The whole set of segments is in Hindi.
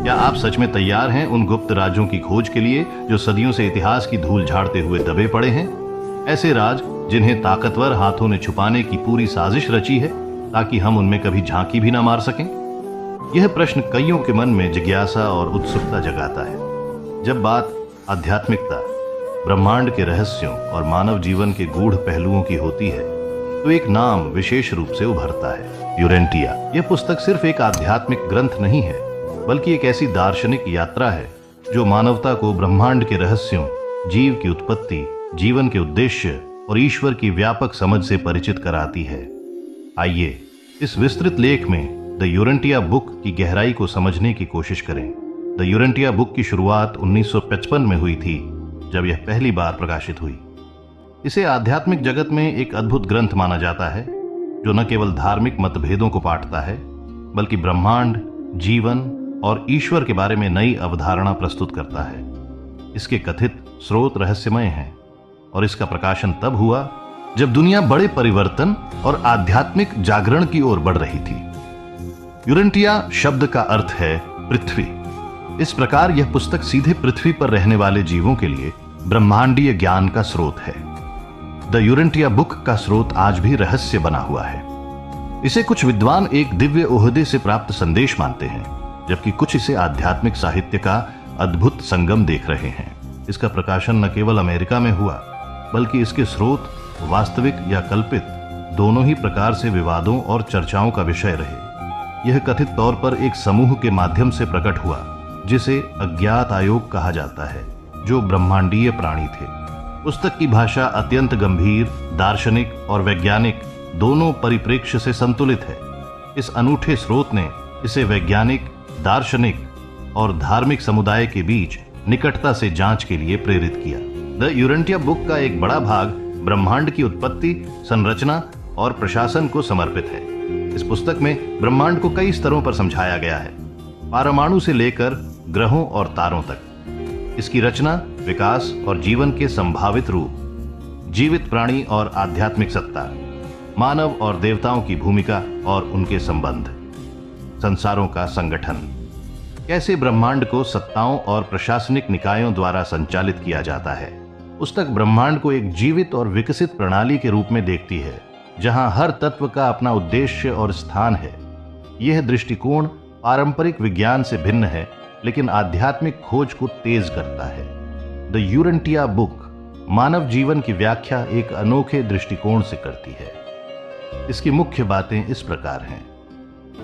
क्या आप सच में तैयार हैं उन गुप्त राज्यों की खोज के लिए जो सदियों से इतिहास की धूल झाड़ते हुए दबे पड़े हैं? ऐसे राज जिन्हें ताकतवर हाथों ने छुपाने की पूरी साजिश रची है ताकि हम उनमें कभी झांकी भी ना मार सकें। यह प्रश्न कईयों के मन में जिज्ञासा और उत्सुकता जगाता है। जब बात आध्यात्मिकता, ब्रह्मांड के रहस्यों और मानव जीवन के गूढ़ पहलुओं की होती है तो एक नाम विशेष रूप से उभरता है, यूरेंटिया। यह पुस्तक सिर्फ एक आध्यात्मिक ग्रंथ नहीं है, बल्कि एक ऐसी दार्शनिक यात्रा है जो मानवता को ब्रह्मांड के रहस्यों, जीव की उत्पत्ति, जीवन के उद्देश्य और ईश्वर की व्यापक समझ से परिचित कराती है। आइए इस विस्तृत लेख में द यूरेंटिया बुक की गहराई को समझने की कोशिश करें। द यूरेंटिया बुक की शुरुआत 1955 में हुई थी, जब यह पहली बार प्रकाशित हुई। इसे आध्यात्मिक जगत में एक अद्भुत ग्रंथ माना जाता है जो न केवल धार्मिक मतभेदों को पाटता है, बल्कि ब्रह्मांड, जीवन और ईश्वर के बारे में नई अवधारणा प्रस्तुत करता है। इसके कथित स्रोत रहस्यमय हैं और इसका प्रकाशन तब हुआ जब दुनिया बड़े परिवर्तन और आध्यात्मिक जागरण की ओर बढ़ रही थी। यूरेंटिया शब्द का अर्थ है पृथ्वी। इस प्रकार यह पुस्तक सीधे पृथ्वी पर रहने वाले जीवों के लिए ब्रह्मांडीय ज्ञान का स्रोत है। द यूरेंटिया बुक का स्रोत आज भी रहस्य बना हुआ है। इसे कुछ विद्वान एक दिव्य ओहदे से प्राप्त संदेश मानते हैं, जबकि कुछ इसे आध्यात्मिक साहित्य का अद्भुत संगम देख रहे हैं। इसका प्रकाशन न केवल अमेरिका में हुआ, बल्कि इसके स्रोत वास्तविक या कल्पित दोनों ही प्रकार से विवादों और चर्चाओं का विषय रहे। यह कथित तौर पर एक समूह के माध्यम से प्रकट हुआ जिसे अज्ञात आयोग कहा जाता है, जो ब्रह्मांडीय प्राणी थे। पुस्तक की भाषा अत्यंत गंभीर, दार्शनिक और वैज्ञानिक दोनों परिप्रेक्ष्य से संतुलित है। इस अनूठे स्रोत ने इसे वैज्ञानिक, दार्शनिक और धार्मिक समुदाय के बीच निकटता से जांच के लिए प्रेरित किया। द यूरेंटिया बुक का एक बड़ा भाग ब्रह्मांड की उत्पत्ति, संरचना और प्रशासन को समर्पित है। इस पुस्तक में ब्रह्मांड को कई स्तरों पर समझाया गया है, परमाणु से लेकर ग्रहों और तारों तक। इसकी रचना, विकास और जीवन के संभावित रूप, जीवित प्राणी और आध्यात्मिक सत्ता, मानव और देवताओं की भूमिका और उनके संबंध, संसारों का संगठन, कैसे ब्रह्मांड को सत्ताओं और प्रशासनिक निकायों द्वारा संचालित किया जाता है। पुस्तक ब्रह्मांड को एक जीवित और विकसित प्रणाली के रूप में देखती है, जहां हर तत्व का अपना उद्देश्य और स्थान है। यह दृष्टिकोण पारंपरिक विज्ञान से भिन्न है, लेकिन आध्यात्मिक खोज को तेज करता है। द यूरेंटिया बुक मानव जीवन की व्याख्या एक अनोखे दृष्टिकोण से करती है। इसकी मुख्य बातें इस प्रकार हैं।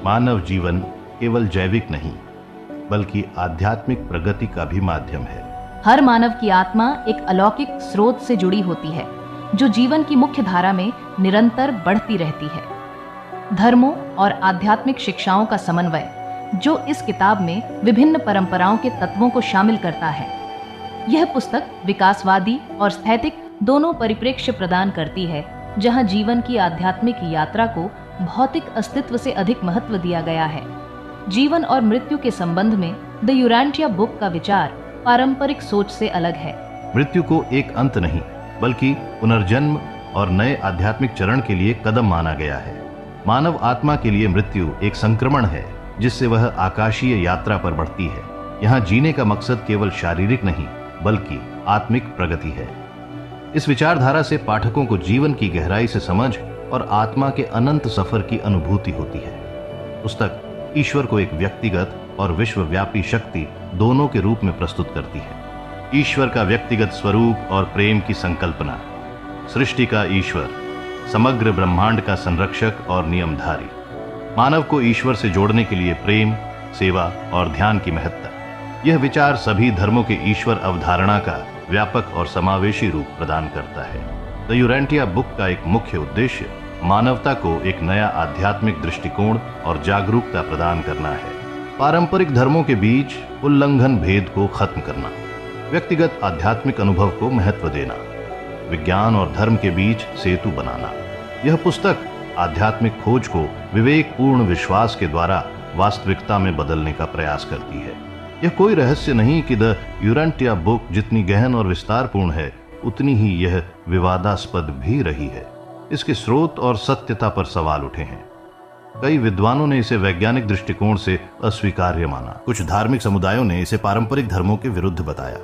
मानव जीवन केवल जैविक नहीं, बल्कि आध्यात्मिक प्रगति का भी माध्यम है। हर मानव की आत्मा एक अलौकिक स्रोत से जुड़ी होती है, जो जीवन की मुख्य धारा में निरंतर बढ़ती रहती है। धर्मों और आध्यात्मिक शिक्षाओं का समन्वय, जो इस किताब में विभिन्न परंपराओं के तत्वों को शामिल करता है। यह पुस्तक विकासवादी और स्थैतिक दोनों परिप्रेक्ष्य प्रदान करती है, जहां जीवन की आध्यात्मिक यात्रा को भौतिक अस्तित्व से अधिक महत्व दिया गया है। जीवन और मृत्यु के संबंध में द यूरेंटिया बुक का विचार पारंपरिक सोच से अलग है। मृत्यु को एक अंत नहीं, बल्कि पुनर्जन्म और नए आध्यात्मिक चरण के लिए कदम माना गया है। मानव आत्मा के लिए मृत्यु एक संक्रमण है, जिससे वह आकाशीय यात्रा पर बढ़ती है। यहाँ जीने का मकसद केवल शारीरिक नहीं, बल्कि आत्मिक प्रगति है। इस विचारधारा से पाठकों को जीवन की गहराई से समझ और आत्मा के अनंत सफर की अनुभूति होती है। पुस्तक ईश्वर को एक व्यक्तिगत और विश्वव्यापी शक्ति दोनों के रूप में प्रस्तुत करती है। ईश्वर का व्यक्तिगत स्वरूप और प्रेम की संकल्पना, सृष्टि का ईश्वर, समग्र ब्रह्मांड का संरक्षक और नियमधारी, मानव को ईश्वर से जोड़ने के लिए प्रेम, सेवा और ध्यान की महत्ता। यह विचार सभी धर्मों के ईश्वर अवधारणा का व्यापक और समावेशी रूप प्रदान करता है। द यूरेंटिया बुक का एक मुख्य उद्देश्य मानवता को एक नया आध्यात्मिक दृष्टिकोण और जागरूकता प्रदान करना है। पारंपरिक धर्मों के बीच उल्लंघन भेद को खत्म करना, व्यक्तिगत आध्यात्मिक अनुभव को महत्व देना, विज्ञान और धर्म के बीच सेतु बनाना। यह पुस्तक आध्यात्मिक खोज को विवेकपूर्ण विश्वास के द्वारा वास्तविकता में बदलने का प्रयास करती है। यह कोई रहस्य नहीं कि द यूरेंटिया बुक जितनी गहन और विस्तारपूर्ण है, उतनी ही यह विवादास्पद भी रही है। इसके स्रोत और सत्यता पर सवाल उठे हैं। कई विद्वानों ने इसे वैज्ञानिक दृष्टिकोण से अस्वीकार्य माना। कुछ धार्मिक समुदायों ने इसे पारंपरिक धर्मों के विरुद्ध बताया।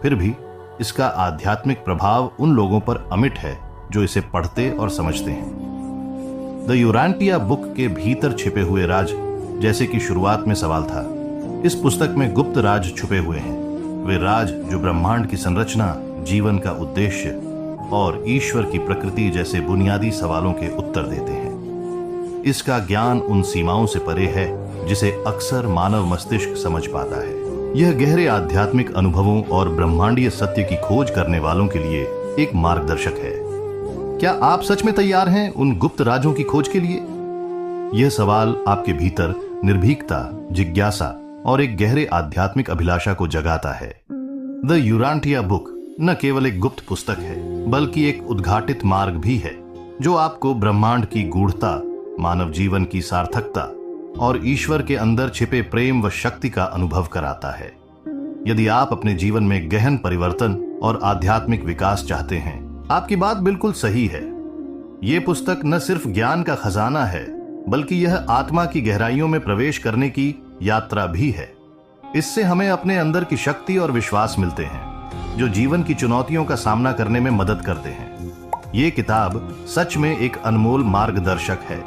फिर भी इसका आध्यात्मिक प्रभाव उन लोगों पर अमिट है जो इसे पढ़ते और समझते हैं। द यूरांटिया बुक के भीतर छिपे हुए राज, जैसे कि शुरुआत में सवाल था, इस पुस्तक में गुप्त राज छुपे हुए हैं। वे राज जो ब्रह्मांड की संरचना, जीवन का उद्देश्य और ईश्वर की प्रकृति जैसे बुनियादी सवालों के उत्तर देते हैं। इसका ज्ञान उन सीमाओं से परे है जिसे अक्सर मानव मस्तिष्क समझ पाता है। यह गहरे आध्यात्मिक अनुभवों और ब्रह्मांडीय सत्य की खोज करने वालों के लिए एक मार्गदर्शक है। क्या आप सच में तैयार हैं उन गुप्त राजों की खोज के लिए? यह सवाल आपके भीतर निर्भीकता, जिज्ञासा और एक गहरे आध्यात्मिक अभिलाषा को जगाता है। द यूरांटिया बुक न केवल एक गुप्त पुस्तक है, बल्कि एक उद्घाटित मार्ग भी है जो आपको ब्रह्मांड की गूढ़ता, मानव जीवन की सार्थकता और ईश्वर के अंदर छिपे प्रेम व शक्ति का अनुभव कराता है। यदि आप अपने जीवन में गहन परिवर्तन और आध्यात्मिक विकास चाहते हैं, आपकी बात बिल्कुल सही है। ये पुस्तक न सिर्फ ज्ञान का खजाना है, बल्कि यह आत्मा की गहराइयों में प्रवेश करने की यात्रा भी है। इससे हमें अपने अंदर की शक्ति और विश्वास मिलते हैं जो जीवन की चुनौतियों का सामना करने में मदद करते हैं। ये किताब सच में एक अनमोल मार्गदर्शक है